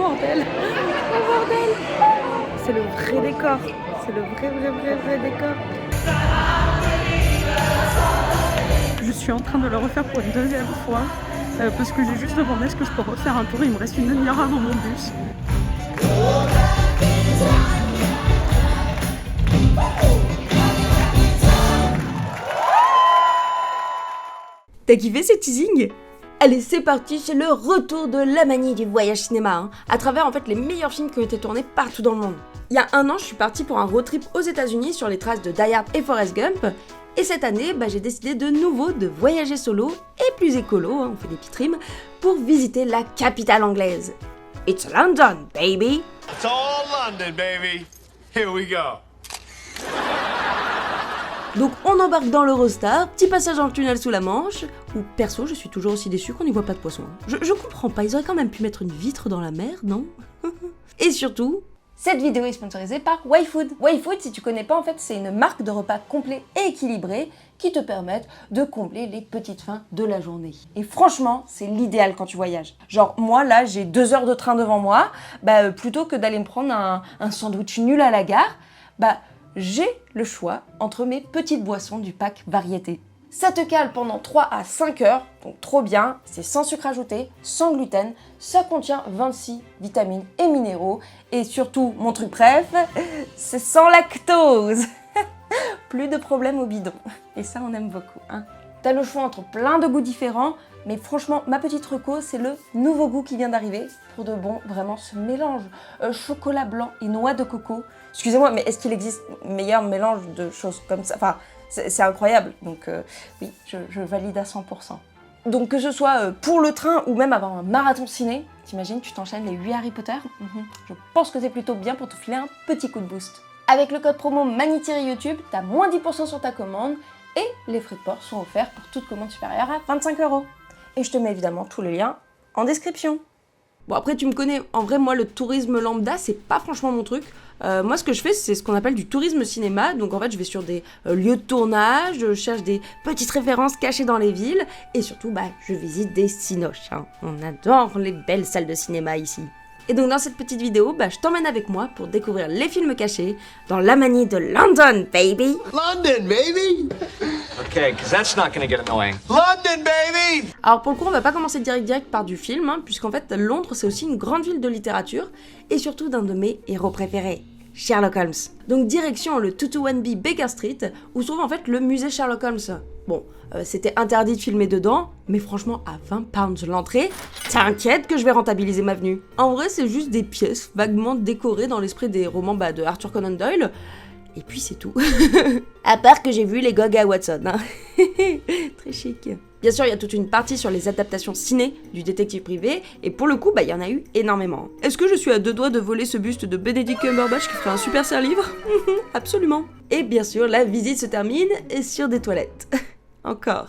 bordel. Oh bordel. C'est le vrai décor. C'est le vrai décor. Je suis en train de le refaire pour une deuxième fois parce que j'ai juste demandé est-ce que je peux refaire un tour. Il me reste une demi-heure avant mon bus. T'as kiffé ce teasing? Allez, c'est parti, c'est le retour de la manie du voyage cinéma, à travers en fait les meilleurs films qui ont été tournés partout dans le monde. Il y a un an, je suis partie pour un road trip aux États-Unis sur les traces de Die Hard et Forrest Gump, et cette année, j'ai décidé de nouveau de voyager solo, et plus écolo, on fait des petites rimes, pour visiter la capitale anglaise. It's London, baby! It's all London, baby! Here we go! Donc on embarque dans l'Eurostar, petit passage dans le tunnel sous la Manche, où perso je suis toujours aussi déçue qu'on n'y voit pas de poisson. Je comprends pas, ils auraient quand même pu mettre une vitre dans la mer, non? Et surtout, cette vidéo est sponsorisée par Wayfood. Wayfood, si tu connais pas, en fait c'est une marque de repas complets et équilibrés qui te permettent de combler les petites faims de la journée. Et franchement, c'est l'idéal quand tu voyages. Genre moi là, j'ai 2 heures de train devant moi, plutôt que d'aller me prendre un sandwich nul à la gare, j'ai le choix entre mes petites boissons du pack variété. Ça te cale pendant 3 à 5 heures, donc trop bien, c'est sans sucre ajouté, sans gluten, ça contient 26 vitamines et minéraux, et surtout, mon truc préf, c'est sans lactose. Plus de problèmes au bidon, et ça on aime beaucoup, hein. T'as le choix entre plein de goûts différents, mais franchement, ma petite reco, c'est le nouveau goût qui vient d'arriver. Pour de bon, vraiment, ce mélange chocolat blanc et noix de coco. Excusez-moi, mais est-ce qu'il existe meilleur mélange de choses comme ça? Enfin, c'est incroyable. Donc oui, je valide à 100%. Donc que ce soit pour le train ou même avant un marathon ciné, t'imagines, tu t'enchaînes les 8 Harry Potter. Je pense que c'est plutôt bien pour te filer un petit coup de boost. Avec le code promo MANY-YouTube, t'as moins 10% sur ta commande et les frais de port sont offerts pour toute commande supérieure à 25 €. Et je te mets évidemment tous les liens en description. Bon après tu me connais, en vrai moi le tourisme lambda c'est pas franchement mon truc. Moi ce que je fais c'est ce qu'on appelle du tourisme cinéma, donc en fait je vais sur des lieux de tournage, je cherche des petites références cachées dans les villes et surtout je visite des cinoches, hein. On adore les belles salles de cinéma ici. Et donc dans cette petite vidéo, je t'emmène avec moi pour découvrir les films cachés dans la manie de London, baby! London, baby! Okay, because that's not gonna get annoying. London, baby! Alors pour le coup, on va pas commencer direct par du film, puisqu'en fait Londres c'est aussi une grande ville de littérature, et surtout d'un de mes héros préférés, Sherlock Holmes. Donc direction le 221B Baker Street, où se trouve en fait le musée Sherlock Holmes. Bon, c'était interdit de filmer dedans, mais franchement à 20 pounds l'entrée, t'inquiète que je vais rentabiliser ma venue. En vrai c'est juste des pièces vaguement décorées dans l'esprit des romans de Arthur Conan Doyle, et puis c'est tout. À part que j'ai vu les Gog à Watson, hein. Très chic. Bien sûr, il y a toute une partie sur les adaptations ciné du détective privé, et pour le coup, il y en a eu énormément. Est-ce que je suis à 2 doigts de voler ce buste de Benedict Cumberbatch qui ferait un super livre? Absolument. Et bien sûr, la visite se termine sur des toilettes. Encore.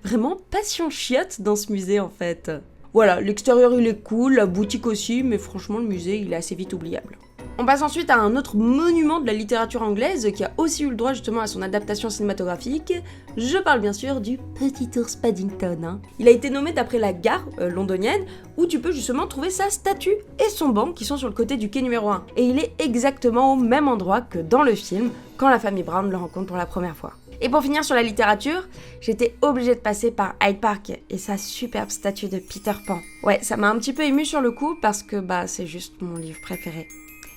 Vraiment passion chiotte dans ce musée en fait. Voilà, l'extérieur il est cool, la boutique aussi, mais franchement le musée il est assez vite oubliable. On passe ensuite à un autre monument de la littérature anglaise qui a aussi eu le droit justement à son adaptation cinématographique. Je parle bien sûr du Petit Ours Paddington, hein. Il a été nommé d'après la gare londonienne où tu peux justement trouver sa statue et son banc qui sont sur le côté du quai numéro 1. Et il est exactement au même endroit que dans le film quand la famille Brown le rencontre pour la première fois. Et pour finir sur la littérature, j'étais obligée de passer par Hyde Park et sa superbe statue de Peter Pan. Ouais, ça m'a un petit peu émue sur le coup parce que c'est juste mon livre préféré.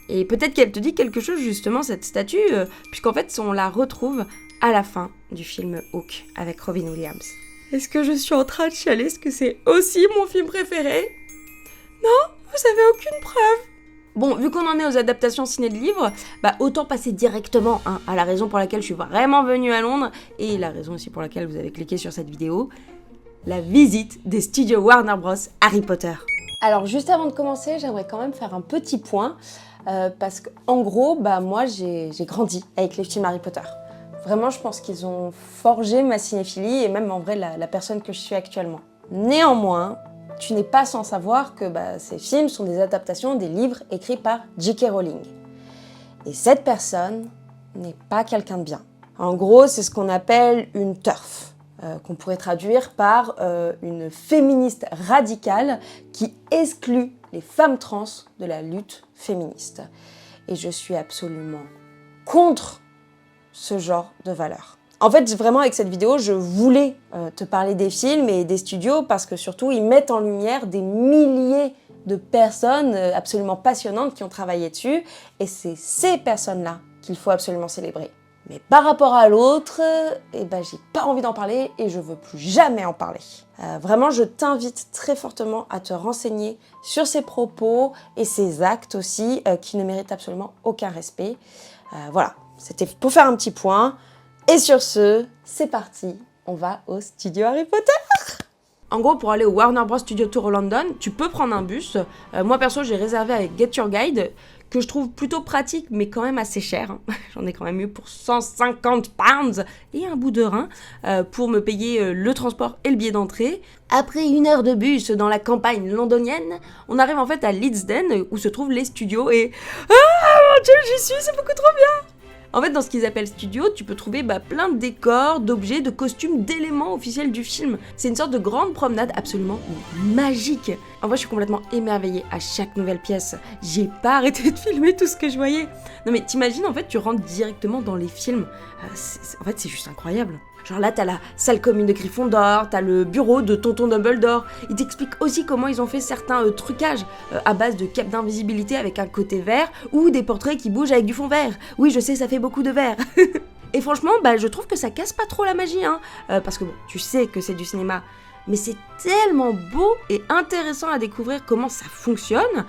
Et peut-être qu'elle te dit quelque chose justement cette statue, puisqu'en fait on la retrouve à la fin du film Hook avec Robin Williams. Est-ce que je suis en train de chialer? Est-ce que c'est aussi mon film préféré? Non, vous avez aucune preuve. Bon, vu qu'on en est aux adaptations ciné de livres, autant passer directement à la raison pour laquelle je suis vraiment venue à Londres, et la raison aussi pour laquelle vous avez cliqué sur cette vidéo, la visite des studios Warner Bros. Harry Potter. Alors juste avant de commencer, j'aimerais quand même faire un petit point, parce qu'en gros, moi j'ai grandi avec les films Harry Potter. Vraiment, je pense qu'ils ont forgé ma cinéphilie et même en vrai la personne que je suis actuellement. Néanmoins, tu n'es pas sans savoir que ces films sont des adaptations des livres écrits par J.K. Rowling. Et cette personne n'est pas quelqu'un de bien. En gros, c'est ce qu'on appelle une TERF. qu'on pourrait traduire par une féministe radicale qui exclut les femmes trans de la lutte féministe. Et je suis absolument contre ce genre de valeurs. En fait, vraiment, avec cette vidéo, je voulais te parler des films et des studios parce que surtout, ils mettent en lumière des milliers de personnes absolument passionnantes qui ont travaillé dessus. Et c'est ces personnes-là qu'il faut absolument célébrer. Mais par rapport à l'autre, j'ai pas envie d'en parler et je veux plus jamais en parler. Vraiment, je t'invite très fortement à te renseigner sur ses propos et ses actes aussi, qui ne méritent absolument aucun respect. Voilà, c'était pour faire un petit point. Et sur ce, c'est parti, on va au studio Harry Potter. En gros, pour aller au Warner Bros Studio Tour London, tu peux prendre un bus. Moi, perso, j'ai réservé avec Get Your Guide, que je trouve plutôt pratique, mais quand même assez cher. Hein. J'en ai quand même eu pour 150 pounds et un bout de rein pour me payer le transport et le billet d'entrée. Après 1 heure de bus dans la campagne londonienne, on arrive en fait à Leedsden, où se trouvent les studios, et... Ah, mon Dieu, j'y suis, c'est beaucoup trop bien. En fait, dans ce qu'ils appellent studio, tu peux trouver plein de décors, d'objets, de costumes, d'éléments officiels du film. C'est une sorte de grande promenade absolument magique. En vrai, je suis complètement émerveillée à chaque nouvelle pièce. J'ai pas arrêté de filmer tout ce que je voyais. Non mais t'imagines, en fait, tu rentres directement dans les films. En fait, c'est juste incroyable. Genre là, t'as la salle commune de Gryffondor, t'as le bureau de Tonton Dumbledore. Ils t'expliquent aussi comment ils ont fait certains trucages à base de capes d'invisibilité avec un côté vert ou des portraits qui bougent avec du fond vert. Oui, je sais, ça fait beaucoup de vert. Et franchement, je trouve que ça casse pas trop la magie, hein. Parce que bon, tu sais que c'est du cinéma. Mais c'est tellement beau et intéressant à découvrir comment ça fonctionne.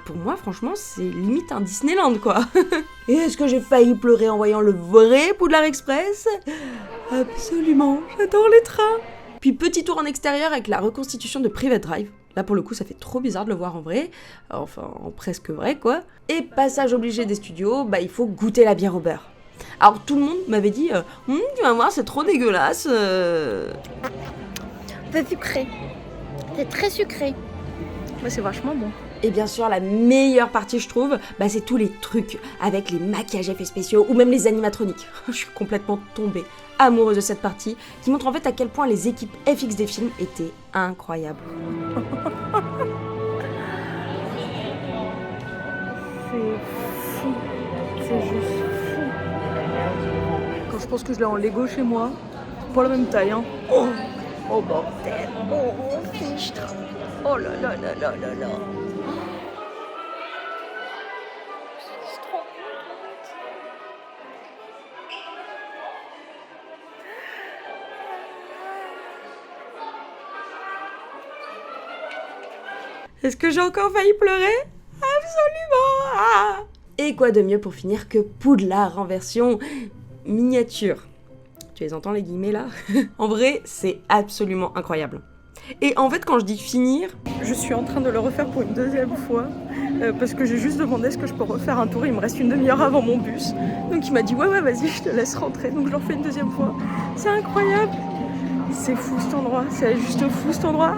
Pour moi, franchement, c'est limite un Disneyland, quoi. Et est-ce que j'ai failli pleurer en voyant le vrai Poudlard Express ? Absolument, j'adore les trains. Puis petit tour en extérieur avec la reconstitution de Private Drive. Là, pour le coup, ça fait trop bizarre de le voir en vrai. Enfin, en presque vrai, quoi. Et passage obligé des studios, il faut goûter la bière au beurre. Alors, tout le monde m'avait dit « Tu vas voir, c'est trop dégueulasse. » C'est sucré. C'est très sucré. Mais c'est vachement bon. Et bien sûr, la meilleure partie, je trouve, c'est tous les trucs avec les maquillages effets spéciaux ou même les animatroniques. Je suis complètement tombée amoureuse de cette partie qui montre en fait à quel point les équipes FX des films étaient incroyables. C'est fou. C'est juste fou. Quand je pense que je l'ai en Lego chez moi, c'est pas la même taille, hein. Oh bordel. Oh fichtre. Oh là là là là là là. Est-ce que j'ai encore failli pleurer ? Absolument. Et quoi de mieux pour finir que Poudlard en version miniature ? Tu les entends les guillemets là ? En vrai, c'est absolument incroyable. Et en fait, quand je dis finir... Je suis en train de le refaire pour une deuxième fois, parce que j'ai juste demandé est-ce que je peux refaire un tour, il me reste une demi-heure avant mon bus. Donc il m'a dit ouais vas-y, je te laisse rentrer, donc je le refais une deuxième fois. C'est incroyable. C'est fou cet endroit, c'est juste fou cet endroit.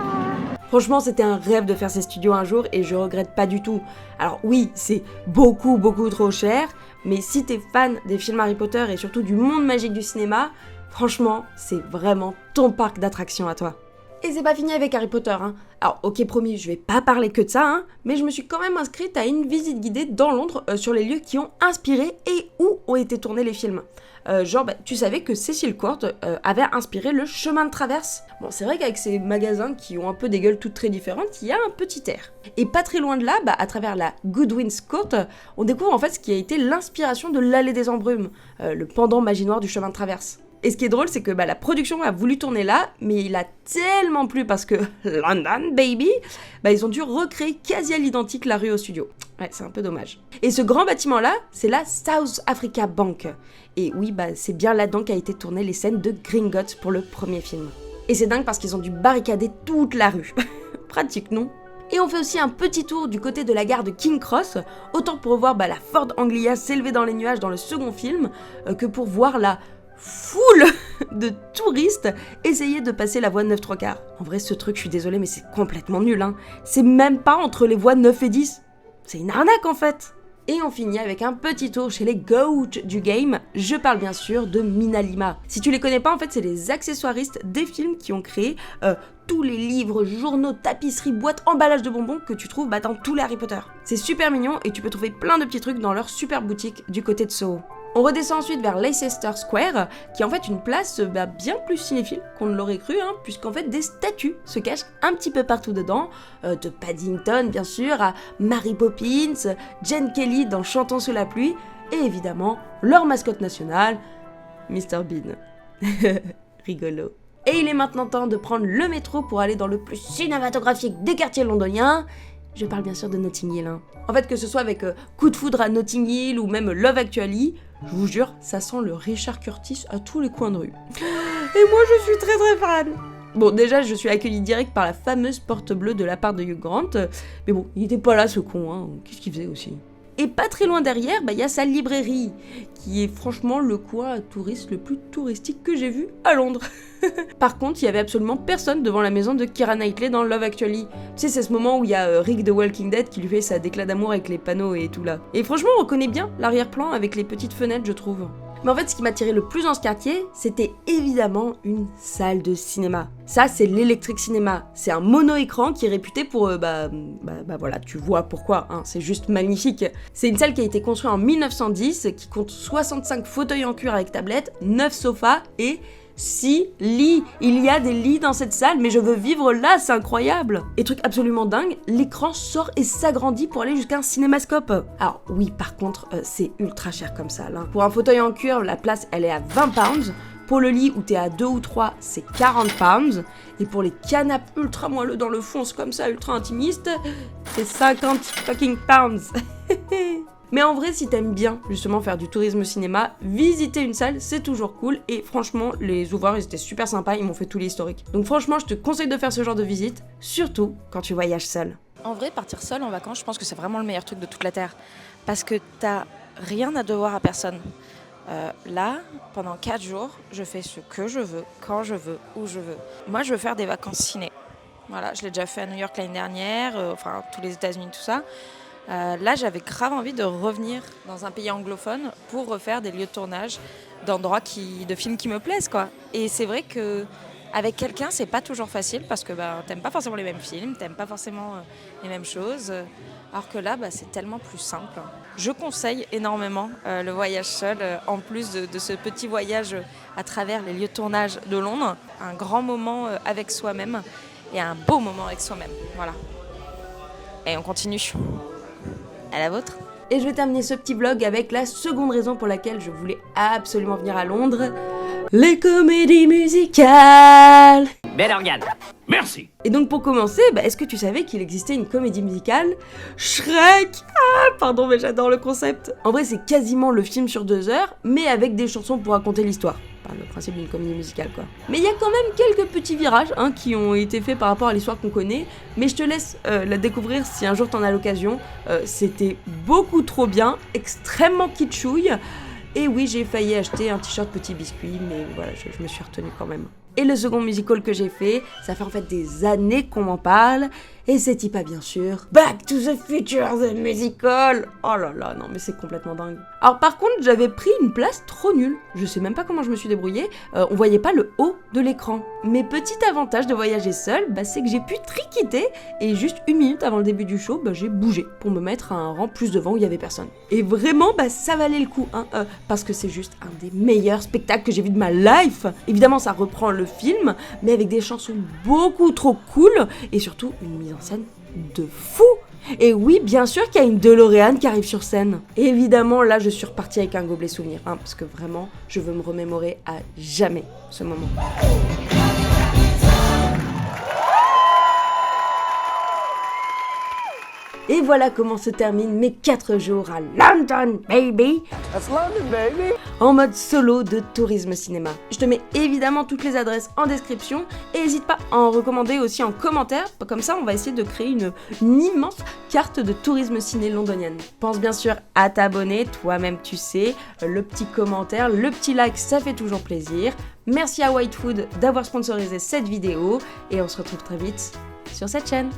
Franchement, c'était un rêve de faire ces studios un jour et je regrette pas du tout. Alors oui, c'est beaucoup trop cher, mais si t'es fan des films Harry Potter et surtout du monde magique du cinéma, franchement, c'est vraiment ton parc d'attractions à toi. Et c'est pas fini avec Harry Potter, hein. Alors ok, promis, je vais pas parler que de ça, hein, mais je me suis quand même inscrite à une visite guidée dans Londres sur les lieux qui ont inspiré et où ont été tournés les films. Tu savais que Cecil Court avait inspiré le chemin de traverse. Bon, c'est vrai qu'avec ces magasins qui ont un peu des gueules toutes très différentes, il y a un petit air. Et pas très loin de là, à travers la Goodwin's Court, on découvre en fait ce qui a été l'inspiration de l'Allée des Embrumes, le pendant magie noire du chemin de traverse. Et ce qui est drôle, c'est que la production a voulu tourner là, mais il a tellement plu parce que London, baby, ils ont dû recréer quasi à l'identique la rue au studio. Ouais, c'est un peu dommage. Et ce grand bâtiment-là, c'est la South Africa Bank. Et oui, c'est bien là-dedans qu'a été tournée les scènes de Gringotts pour le premier film. Et c'est dingue parce qu'ils ont dû barricader toute la rue. Pratique, non ? Et on fait aussi un petit tour du côté de la gare de King Cross, autant pour voir la Ford Anglia s'élever dans les nuages dans le second film, que pour voir la foule de touristes essayer de passer la voie 9 3/4. En vrai, ce truc, je suis désolée, mais c'est complètement nul, hein. C'est même pas entre les voies 9 et 10. C'est une arnaque, en fait. Et on finit avec un petit tour chez les GOAT du game, je parle bien sûr de Minalima. Si tu les connais pas, en fait c'est les accessoiristes des films qui ont créé tous les livres, journaux, tapisseries, boîtes, emballages de bonbons que tu trouves dans tous les Harry Potter. C'est super mignon et tu peux trouver plein de petits trucs dans leur super boutique du côté de Soho. On redescend ensuite vers Leicester Square, qui est en fait une place bien plus cinéphile qu'on ne l'aurait cru, puisqu'en fait des statues se cachent un petit peu partout dedans, de Paddington bien sûr, à Mary Poppins, Jane Kelly dans Chantons sous la pluie, et évidemment leur mascotte nationale, Mr Bean. Rigolo. Et il est maintenant temps de prendre le métro pour aller dans le plus cinématographique des quartiers londoniens. Je parle bien sûr de Notting Hill. En fait, que ce soit avec Coup de foudre à Notting Hill ou même Love Actually, je vous jure, ça sent le Richard Curtis à tous les coins de rue. Et moi, je suis très très fan. Bon, déjà, je suis accueillie direct par la fameuse porte bleue de la part de Hugh Grant. Mais bon, il était pas là, ce con, Qu'est-ce qu'il faisait aussi ? Et pas très loin derrière, y a sa librairie, qui est franchement le coin touriste le plus touristique que j'ai vu à Londres. Par contre, il y avait absolument personne devant la maison de Keira Knightley dans Love Actually. Tu sais, c'est ce moment où il y a Rick de Walking Dead qui lui fait sa déclat d'amour avec les panneaux et tout là. Et franchement, on reconnaît bien l'arrière-plan avec les petites fenêtres, je trouve. Mais en fait, ce qui m'attirait le plus dans ce quartier, c'était évidemment une salle de cinéma. Ça, c'est l'Electric Cinema. C'est un mono-écran qui est réputé pour... voilà, tu vois pourquoi, c'est juste magnifique. C'est une salle qui a été construite en 1910, qui compte 65 fauteuils en cuir avec tablette, 9 sofas et... 6 lits. Il y a des lits dans cette salle, mais je veux vivre là, c'est incroyable. Et truc absolument dingue, l'écran sort et s'agrandit pour aller jusqu'à un cinémascope. Alors oui, par contre, c'est ultra cher comme salle. Pour un fauteuil en cuir, la place, elle est à 20 pounds. Pour le lit où t'es à 2 ou 3, c'est 40 pounds. Et pour les canapes ultra moelleux dans le fond, c'est comme ça, ultra intimiste, c'est 50 fucking pounds. Mais en vrai, si t'aimes bien justement faire du tourisme cinéma, visiter une salle, c'est toujours cool. Et franchement, les ouvreurs, ils étaient super sympas, ils m'ont fait tout l'historique. Donc franchement, je te conseille de faire ce genre de visite, surtout quand tu voyages seul. En vrai, partir seul en vacances, je pense que c'est vraiment le meilleur truc de toute la Terre. Parce que t'as rien à devoir à personne. Là, pendant 4 jours, je fais ce que je veux, quand je veux, où je veux. Moi, je veux faire des vacances ciné. Voilà, je l'ai déjà fait à New York l'année dernière, tous les États-Unis, tout ça. Là, j'avais grave envie de revenir dans un pays anglophone pour refaire des lieux de tournage d'endroits de films qui me plaisent, quoi. Et c'est vrai que avec quelqu'un, c'est pas toujours facile parce que t'aimes pas forcément les mêmes films, t'aimes pas forcément les mêmes choses. Alors que là, c'est tellement plus simple. Je conseille énormément le voyage seul, en plus de ce petit voyage à travers les lieux de tournage de Londres. Un grand moment avec soi-même et un beau moment avec soi-même. Voilà. Et on continue. À la vôtre. Et je vais terminer ce petit vlog avec la seconde raison pour laquelle je voulais absolument venir à Londres. Les comédies musicales. Bel organe. Merci. Et donc pour commencer, est-ce que tu savais qu'il existait une comédie musicale Shrek? Pardon, mais j'adore le concept. En vrai, c'est quasiment le film sur 2 heures, mais avec des chansons pour raconter l'histoire. Le principe d'une comédie musicale, quoi. Mais il y a quand même quelques petits virages qui ont été faits par rapport à l'histoire qu'on connaît, mais je te laisse la découvrir si un jour t'en as l'occasion. C'était beaucoup trop bien, extrêmement kitschouille, et oui, j'ai failli acheter un t-shirt Petit Biscuit, mais voilà, je me suis retenue quand même. Et le second musical que j'ai fait, ça fait en fait des années qu'on m'en parle, et c'est pas bien sûr Back to the Future the Musical. Oh là là, non mais c'est complètement dingue. Alors par contre, j'avais pris une place trop nulle. Je sais même pas comment je me suis débrouillée. On voyait pas le haut de l'écran. Mais petit avantage de voyager seul, c'est que j'ai pu triquiter et juste 1 minute avant le début du show, j'ai bougé pour me mettre à un rang plus devant où il y avait personne. Et vraiment, ça valait le coup, parce que c'est juste un des meilleurs spectacles que j'ai vu de ma life. Évidemment, ça reprend le film, mais avec des chansons beaucoup trop cool et surtout une mise en scène de fou. Et oui, bien sûr qu'il y a une DeLorean qui arrive sur scène. Et évidemment, là, je suis repartie avec un gobelet souvenir, parce que vraiment, je veux me remémorer à jamais ce moment. Et voilà comment se terminent mes 4 jours à London, baby! That's London, baby. En mode solo de tourisme cinéma. Je te mets évidemment toutes les adresses en description et n'hésite pas à en recommander aussi en commentaire, comme ça on va essayer de créer une immense carte de tourisme ciné londonienne. Pense bien sûr à t'abonner, toi-même tu sais, le petit commentaire, le petit like, ça fait toujours plaisir. Merci à White Food d'avoir sponsorisé cette vidéo et on se retrouve très vite sur cette chaîne.